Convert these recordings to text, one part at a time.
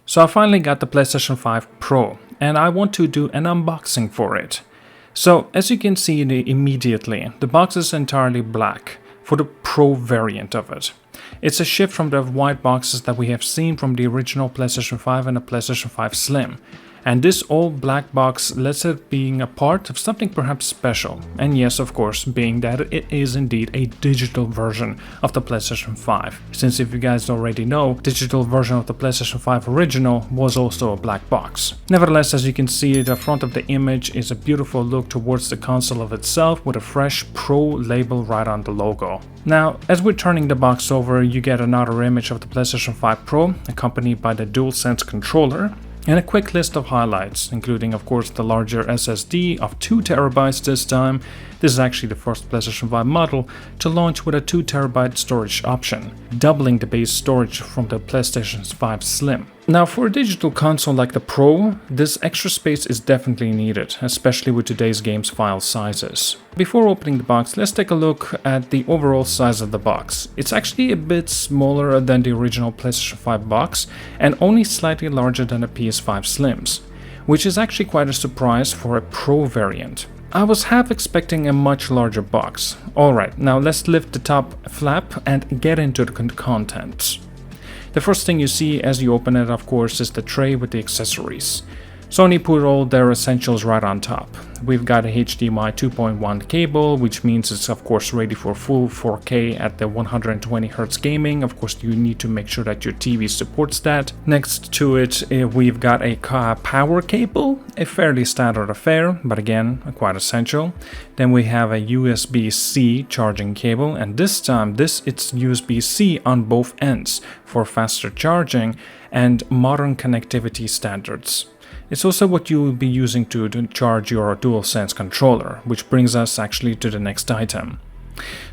So I finally got the PlayStation 5 Pro, and I want to do an unboxing for it. So as you can see immediately, the box is entirely black for the Pro variant of it. It's a shift from the white boxes that we have seen from the original PlayStation 5 and the PlayStation 5 Slim. And this all black box lets it being a part of something perhaps special. And yes, of course, being that it is indeed a digital version of the PlayStation 5. Since if you guys already know, digital version of the PlayStation 5 original was also a black box. Nevertheless, as you can see, the front of the image is a beautiful look towards the console of itself with a fresh Pro label right on the logo. Now, as we're turning the box over, you get another image of the PlayStation 5 Pro, accompanied by the DualSense controller, and a quick list of highlights, including of course the larger SSD of 2TB this time. This is actually the first PlayStation 5 model to launch with a 2TB storage option, doubling the base storage from the PlayStation 5 Slim. Now for a digital console like the Pro, this extra space is definitely needed, especially with today's games file sizes. Before opening the box, let's take a look at the overall size of the box. It's actually a bit smaller than the original PlayStation 5 box and only slightly larger than the PS5 Slims, which is actually quite a surprise for a Pro variant. I was half expecting a much larger box. Alright, now let's lift the top flap and get into the contents. The first thing you see as you open it, of course, is the tray with the accessories. Sony put all their essentials right on top. We've got a HDMI 2.1 cable, which means it's of course ready for full 4K at the 120Hz gaming. Of course, you need to make sure that your TV supports that. Next to it, we've got a power cable, a fairly standard affair, but again, quite essential. Then we have a USB-C charging cable, and this time it's USB-C on both ends for faster charging and modern connectivity standards. It's also what you will be using to charge your DualSense controller, which brings us actually to the next item.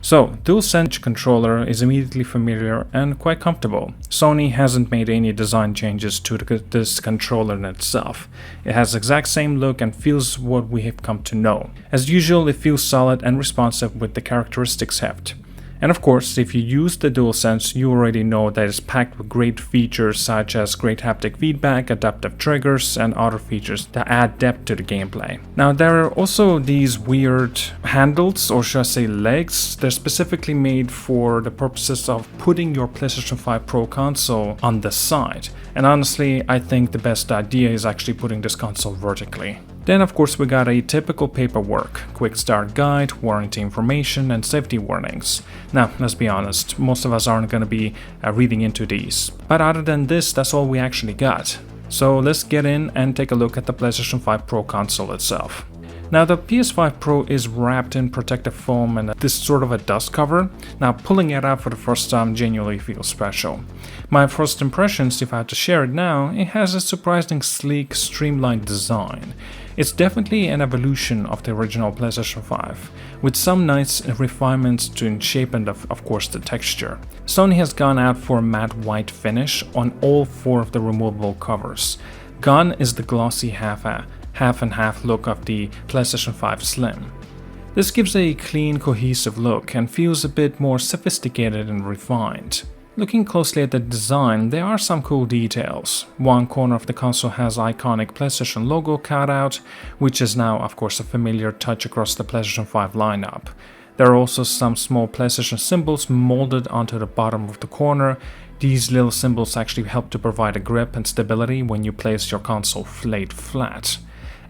So, DualSense controller is immediately familiar and quite comfortable. Sony hasn't made any design changes to this controller in itself. It has the exact same look and feels what we have come to know. As usual, it feels solid and responsive with the characteristics heft. And of course, if you use the DualSense, you already know that it's packed with great features such as great haptic feedback, adaptive triggers, and other features that add depth to the gameplay. Now, there are also these weird handles, or should I say legs. They're specifically made for the purposes of putting your PlayStation 5 Pro console on the side. And honestly, I think the best idea is actually putting this console vertically. Then of course we got a typical paperwork, quick start guide, warranty information, and safety warnings. Now let's be honest, most of us aren't going to be reading into these. But other than this, that's all we actually got. So let's get in and take a look at the PlayStation 5 Pro console itself. Now the PS5 Pro is wrapped in protective foam and this sort of a dust cover. Now pulling it out for the first time genuinely feels special. My first impressions, if I had to share it now, it has a surprising sleek, streamlined design. It's definitely an evolution of the original PlayStation 5, with some nice refinements to shape and of course the texture. Sony has gone out for a matte white finish on all four of the removable covers. Gone is the glossy half and half look of the PlayStation 5 Slim. This gives a clean, cohesive look and feels a bit more sophisticated and refined. Looking closely at the design, there are some cool details. One corner of the console has iconic PlayStation logo cut out, which is now of course a familiar touch across the PlayStation 5 lineup. There are also some small PlayStation symbols molded onto the bottom of the corner. These little symbols actually help to provide a grip and stability when you place your console laid flat.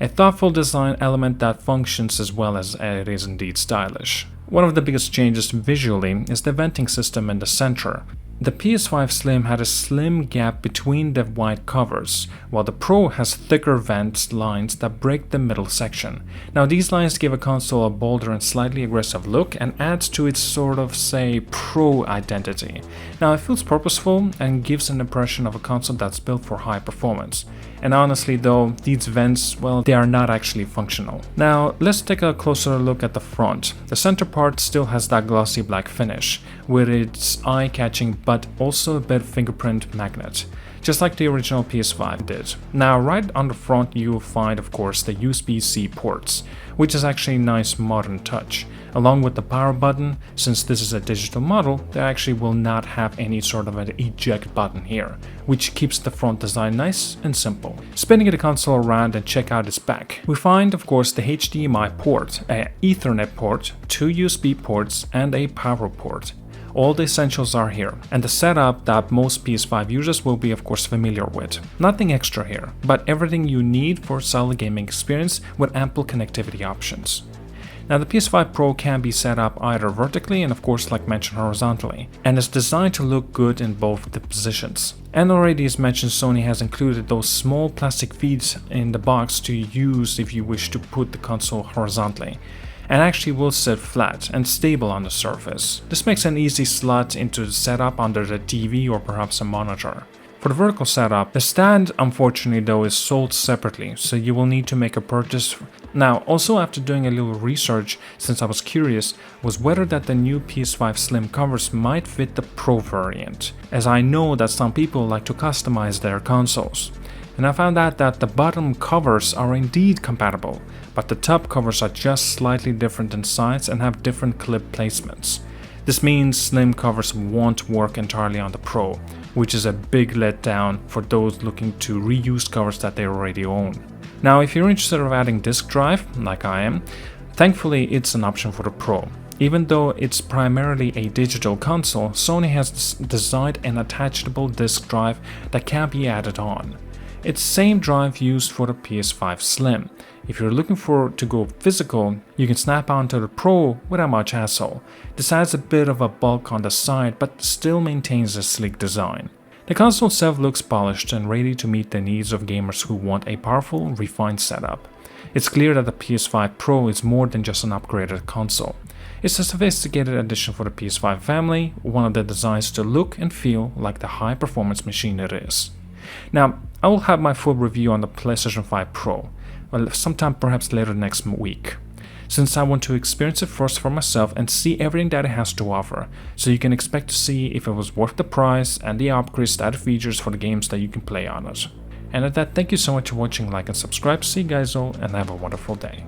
A thoughtful design element that functions as well as it is indeed stylish. One of the biggest changes visually is the venting system in the center. The PS5 Slim had a slim gap between the white covers, while the Pro has thicker vent lines that break the middle section. Now these lines give a console a bolder and slightly aggressive look and adds to its sort of, say, Pro identity. Now it feels purposeful and gives an impression of a console that's built for high performance. And honestly though, these vents, well, they are not actually functional. Now let's take a closer look at the front. The center part still has that glossy black finish, with its eye-catching but also a bit fingerprint magnet. just like the original PS5 did. Now, right on the front you will find, of course, the USB-C ports, which is actually a nice modern touch. Along with the power button, since this is a digital model, they actually will not have any sort of an eject button here, which keeps the front design nice and simple. Spinning the console around and check out its back, we find, of course, the HDMI port, an Ethernet port, 2 USB ports, and a power port. All the essentials are here, and the setup that most PS5 users will be of course familiar with. Nothing extra here, but everything you need for a solid gaming experience with ample connectivity options. Now the PS5 Pro can be set up either vertically and of course like mentioned horizontally, and is designed to look good in both the positions. And already as mentioned, Sony has included those small plastic feet in the box to use if you wish to put the console horizontally, and actually will sit flat and stable on the surface. This makes an easy slot into the setup under the TV or perhaps a monitor. For the vertical setup, the stand unfortunately though is sold separately, so you will need to make a purchase. Now, also after doing a little research, since I was curious, was whether that the new PS5 Slim covers might fit the Pro variant, as I know that some people like to customize their consoles. And I found out that the bottom covers are indeed compatible, but the top covers are just slightly different in size and have different clip placements. This means Slim covers won't work entirely on the Pro, which is a big letdown for those looking to reuse covers that they already own. Now, if you're interested in adding disk drive, like I am, thankfully it's an option for the Pro. Even though it's primarily a digital console, Sony has designed an attachable disk drive that can be added on. It's the same drive used for the PS5 Slim. If you're looking to go physical, you can snap onto the Pro without much hassle. This adds a bit of a bulk on the side but still maintains a sleek design. The console itself looks polished and ready to meet the needs of gamers who want a powerful, refined setup. It's clear that the PS5 Pro is more than just an upgraded console. It's a sophisticated addition for the PS5 family, one of the designs to look and feel like the high-performance machine it is. Now, I will have my full review on the PlayStation 5 Pro, well, sometime perhaps later next week, since I want to experience it first for myself and see everything that it has to offer, so you can expect to see if it was worth the price and the upgrades, added features for the games that you can play on it. And at that, thank you so much for watching, like and subscribe, see you guys all, and have a wonderful day.